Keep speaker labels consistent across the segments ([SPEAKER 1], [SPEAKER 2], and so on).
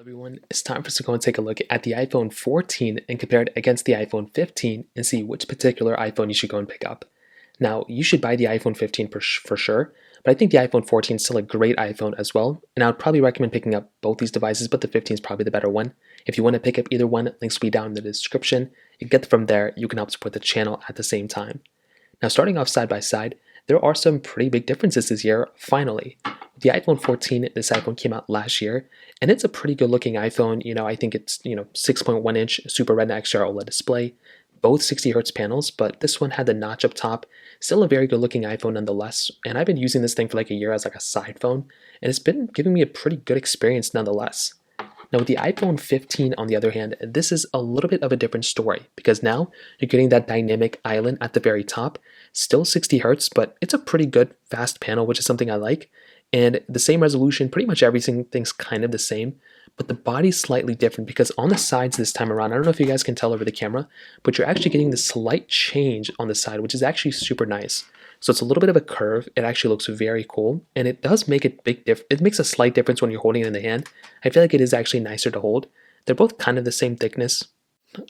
[SPEAKER 1] everyone, it's time for us to go and take a look at the iPhone 14 and compare it against the iPhone 15 and see which particular iPhone you should go and pick up. Now, you should buy the iPhone 15 for sure, but I think the iPhone 14 is still a great iPhone as well, and I would probably recommend picking up both these devices, but the 15 is probably the better one. If you want to pick up either one, links will be down in the description. You get from there, you can help support the channel at the same time. Now, starting off side by side, there are some pretty big differences this year, finally. The iPhone 14, this iPhone came out last year, and it's a pretty good looking iPhone. I think it's, 6.1 inch Super Retina XDR OLED display, both 60 Hz panels, but this one had the notch up top. Still a very good looking iPhone nonetheless, and I've been using this thing for like a year as like a side phone, and it's been giving me a pretty good experience nonetheless. Now with the iPhone 15 on the other hand, this is a little bit of a different story because now you're getting that dynamic island at the very top, still 60 Hz, but it's a pretty good fast panel, which is something I like. And the same resolution, pretty much everything's kind of the same, but the body's slightly different because on the sides this time around, I don't know if you guys can tell over the camera, but you're actually getting the slight change on the side, which is actually super nice. So it's a little bit of a curve. It actually looks very cool, and it does make a big difference. It makes a slight difference when you're holding it in the hand. I feel like it is actually nicer to hold. They're both kind of the same thickness.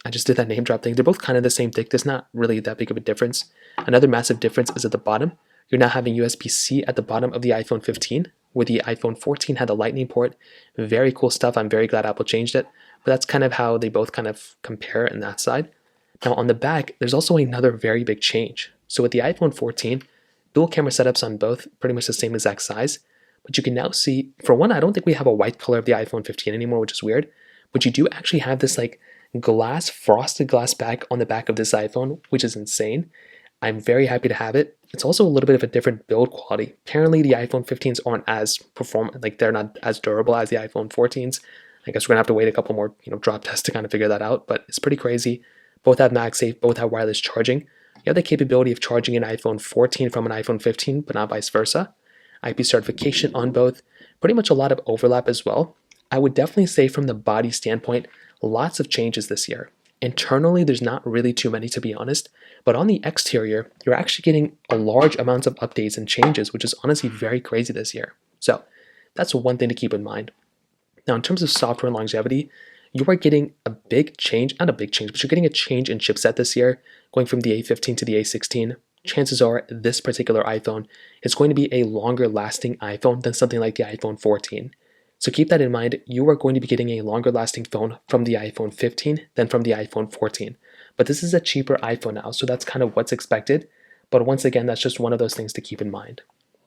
[SPEAKER 1] I just did that name drop thing. They're both kind of the same thickness, not really that big of a difference. Another massive difference is at the bottom. You're now having USB-C at the bottom of the iPhone 15, where the iPhone 14 had the Lightning port. Very cool stuff. I'm very glad Apple changed it, but that's kind of how they both kind of compare in that side. Now on the back, there's also another very big change. So with the iPhone 14, dual camera setups on both, pretty much the same exact size, but you can now see, for one, I don't think we have a white color of the iPhone 15 anymore, which is weird, but you do actually have this like frosted glass back on the back of this iPhone, which is insane. I'm very happy to have it. It's also a little bit of a different build quality. Apparently the iPhone 15s aren't as performant, like they're not as durable as the iPhone 14s. I guess we're gonna have to wait a couple more, drop tests to kind of figure that out, but it's pretty crazy. Both have MagSafe, both have wireless charging. You have the capability of charging an iPhone 14 from an iPhone 15, but not vice versa. IP certification on both. Pretty much a lot of overlap as well. I would definitely say from the body standpoint, lots of changes this year. Internally, there's not really too many to be honest, but on the exterior, you're actually getting a large amounts of updates and changes, which is honestly very crazy this year. So that's one thing to keep in mind. Now, in terms of software and longevity, you are getting a big change, not a big change, but you're getting a change in chipset this year, going from the A15 to the A16. Chances are this particular iPhone is going to be a longer lasting iPhone than something like the iPhone 14. So keep that in mind. You are going to be getting a longer lasting phone from the iPhone 15 than from the iPhone 14. But this is a cheaper iPhone now, so that's kind of what's expected. But once again, that's just one of those things to keep in mind.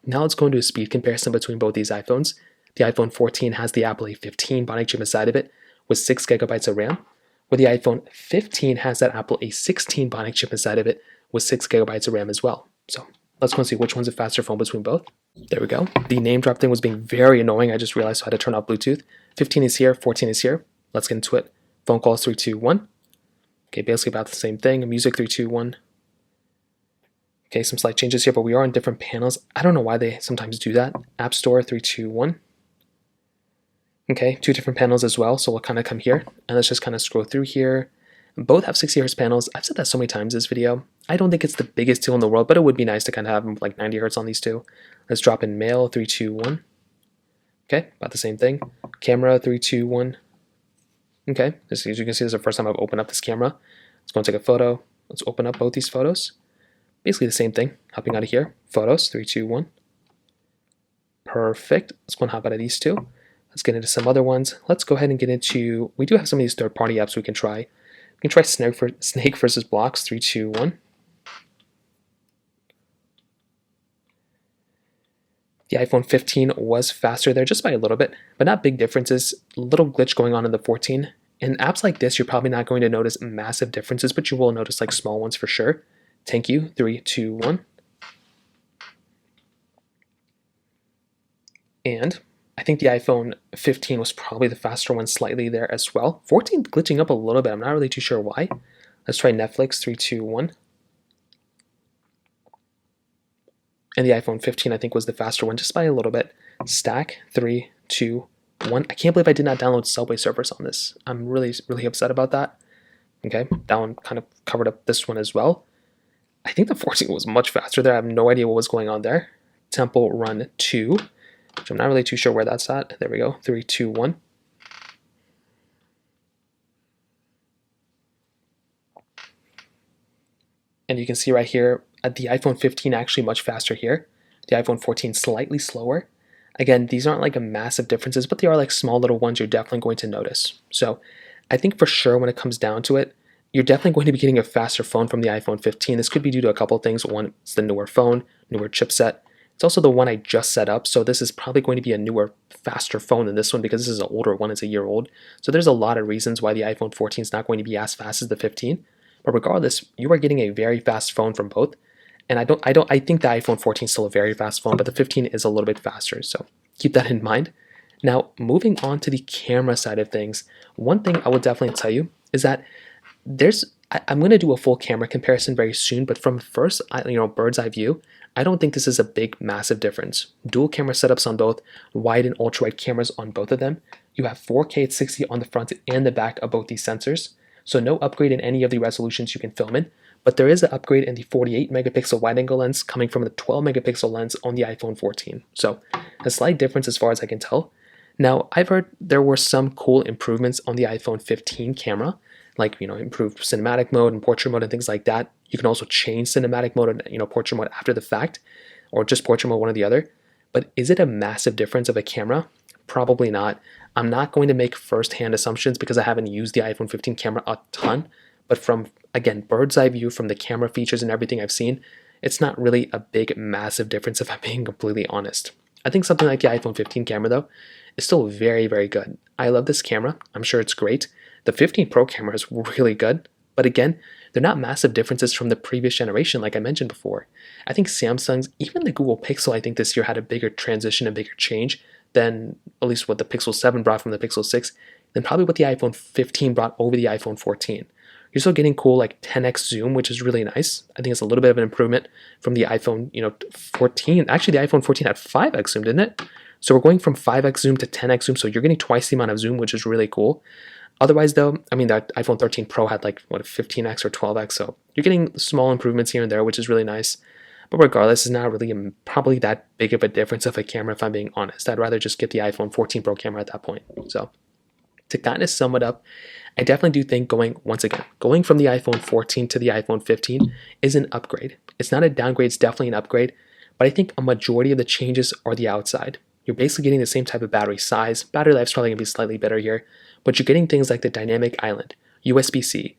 [SPEAKER 1] Now let's go into a speed comparison between both these iPhones. The iPhone 14 has the Apple A15 bionic chip inside of it with 6 GB of RAM, where the iPhone 15 has that Apple A16 bionic chip inside of it with 6 GB of RAM as well. So let's go and see which one's a faster phone between both. There we go. The name drop thing was being very annoying. I just realized I had to turn off Bluetooth. 15 is here, 14 is here. Let's get into it. Phone calls 3, 2, 1. Okay, basically about the same thing. Music 3, 2, 1. Okay, some slight changes here, but we are on different panels. I don't know why they sometimes do that. App Store 3, 2, 1. Okay, 2 different panels as well, so we'll kind of come here, and let's just kind of scroll through here. Both have 60 Hz panels. I've said that so many times in this video. I don't think it's the biggest deal in the world, but it would be nice to kind of have like 90 Hz on these two. Let's drop in mail, 3, 2, 1. Okay, about the same thing. Camera, 3, 2, 1. Okay, as you can see, this is the first time I've opened up this camera. Let's go and take a photo. Let's open up both these photos. Basically the same thing. Hopping out of here. Photos, 3, 2, 1. Perfect. Let's go and hop out of these two. Let's get into some other ones. Let's go ahead and get into, we do have some of these third-party apps we can try. We can try Snake versus Blocks, 3, 2, 1. The iPhone 15 was faster there just by a little bit, but not big differences. Little glitch going on in the 14. In apps like this, you're probably not going to notice massive differences, but you will notice like small ones for sure. Thank you, 3, 2, 1. And I think the iPhone 15 was probably the faster one slightly there as well. 14 glitching up a little bit. I'm not really too sure why. Let's try Netflix, 3, 2, 1. And the iPhone 15 I think was the faster one just by a little bit. Stack, 3, 2, 1. I can't believe I did not download Subway Surfers on this. I'm really upset about that. Okay, that one kind of covered up this one as well. I think the 14 was much faster there. I have no idea what was going on there. Temple Run 2. Which I'm not really too sure where that's at. There we go. 3, 2, 1. and you can see right here, the iPhone 15 actually much faster here. The iPhone 14 slightly slower. Again, these aren't like a massive differences, but they are like small little ones you're definitely going to notice. So I think for sure when it comes down to it, you're definitely going to be getting a faster phone from the iPhone 15. This could be due to a couple of things. One, it's the newer phone, newer chipset. It's also the one I just set up, so this is probably going to be a newer, faster phone than this one because this is an older one, it's a year old. So there's a lot of reasons why the iPhone 14 is not going to be as fast as the 15. But regardless, you are getting a very fast phone from both. And I think the iPhone 14 is still a very fast phone, but the 15 is a little bit faster. So keep that in mind. Now, moving on to the camera side of things, one thing I will definitely tell you is that I'm going to do a full camera comparison very soon, but from first, bird's eye view, I don't think this is a big, massive difference. Dual camera setups on both, wide and ultra wide cameras on both of them. You have 4K at 60 on the front and the back of both these sensors. So no upgrade in any of the resolutions you can film in, but there is an upgrade in the 48 megapixel wide angle lens coming from the 12 megapixel lens on the iPhone 14. So a slight difference as far as I can tell. Now, I've heard there were some cool improvements on the iPhone 15 camera, like, improved cinematic mode and portrait mode and things like that. You can also change cinematic mode and, portrait mode after the fact, or just portrait mode, one or the other. But is it a massive difference of a camera? Probably not. I'm not going to make first-hand assumptions because I haven't used the iPhone 15 camera a ton, but from, again, bird's eye view from the camera features and everything I've seen, it's not really a big, massive difference if I'm being completely honest. I think something like the iPhone 15 camera, though, is still very, very good. I love this camera. I'm sure it's great. The 15 Pro camera is really good, but again, they're not massive differences from the previous generation like I mentioned before. I think Samsung's, even the Google Pixel, I think this year had a bigger transition, a bigger change than at least what the Pixel 7 brought from the Pixel 6, than probably what the iPhone 15 brought over the iPhone 14. You're still getting cool like 10x zoom, which is really nice. I think it's a little bit of an improvement from the iPhone 14. Actually, the iPhone 14 had 5x zoom, didn't it? So we're going from 5x zoom to 10x zoom, so you're getting twice the amount of zoom, which is really cool. Otherwise, though, I mean, that iPhone 13 Pro had like, 15x or 12x, so you're getting small improvements here and there, which is really nice. But regardless, it's not really probably that big of a difference of a camera, if I'm being honest. I'd rather just get the iPhone 14 Pro camera at that point. So to kind of sum it up, I definitely do think going from the iPhone 14 to the iPhone 15 is an upgrade. It's not a downgrade, it's definitely an upgrade, but I think a majority of the changes are the outside. You're basically getting the same type of battery size. Battery life's probably going to be slightly better here, but you're getting things like the dynamic island, USB-C.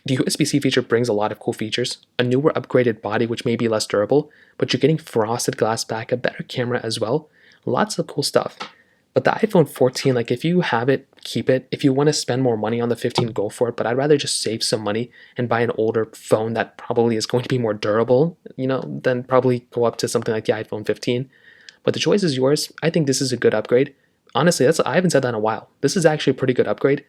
[SPEAKER 1] The USB-C feature brings a lot of cool features, a newer upgraded body which may be less durable, but you're getting frosted glass back, a better camera as well. Lots of cool stuff. But the iPhone 14, like if you have it, keep it. If you want to spend more money on the 15, go for it. But I'd rather just save some money and buy an older phone that probably is going to be more durable, than probably go up to something like the iPhone 15. But the choice is yours. I think this is a good upgrade. Honestly, I haven't said that in a while. This is actually a pretty good upgrade.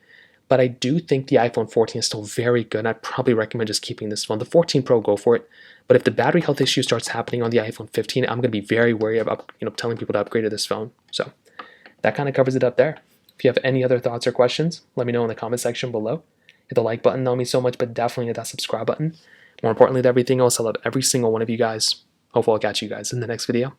[SPEAKER 1] But I do think the iPhone 14 is still very good. I'd probably recommend just keeping this phone. The 14 Pro, go for it. But if the battery health issue starts happening on the iPhone 15, I'm going to be very wary about telling people to upgrade to this phone. So that kind of covers it up there. If you have any other thoughts or questions, let me know in the comment section below. Hit the like button, that would mean so much, but definitely hit that subscribe button. More importantly than everything else, I love every single one of you guys. Hopefully I'll catch you guys in the next video.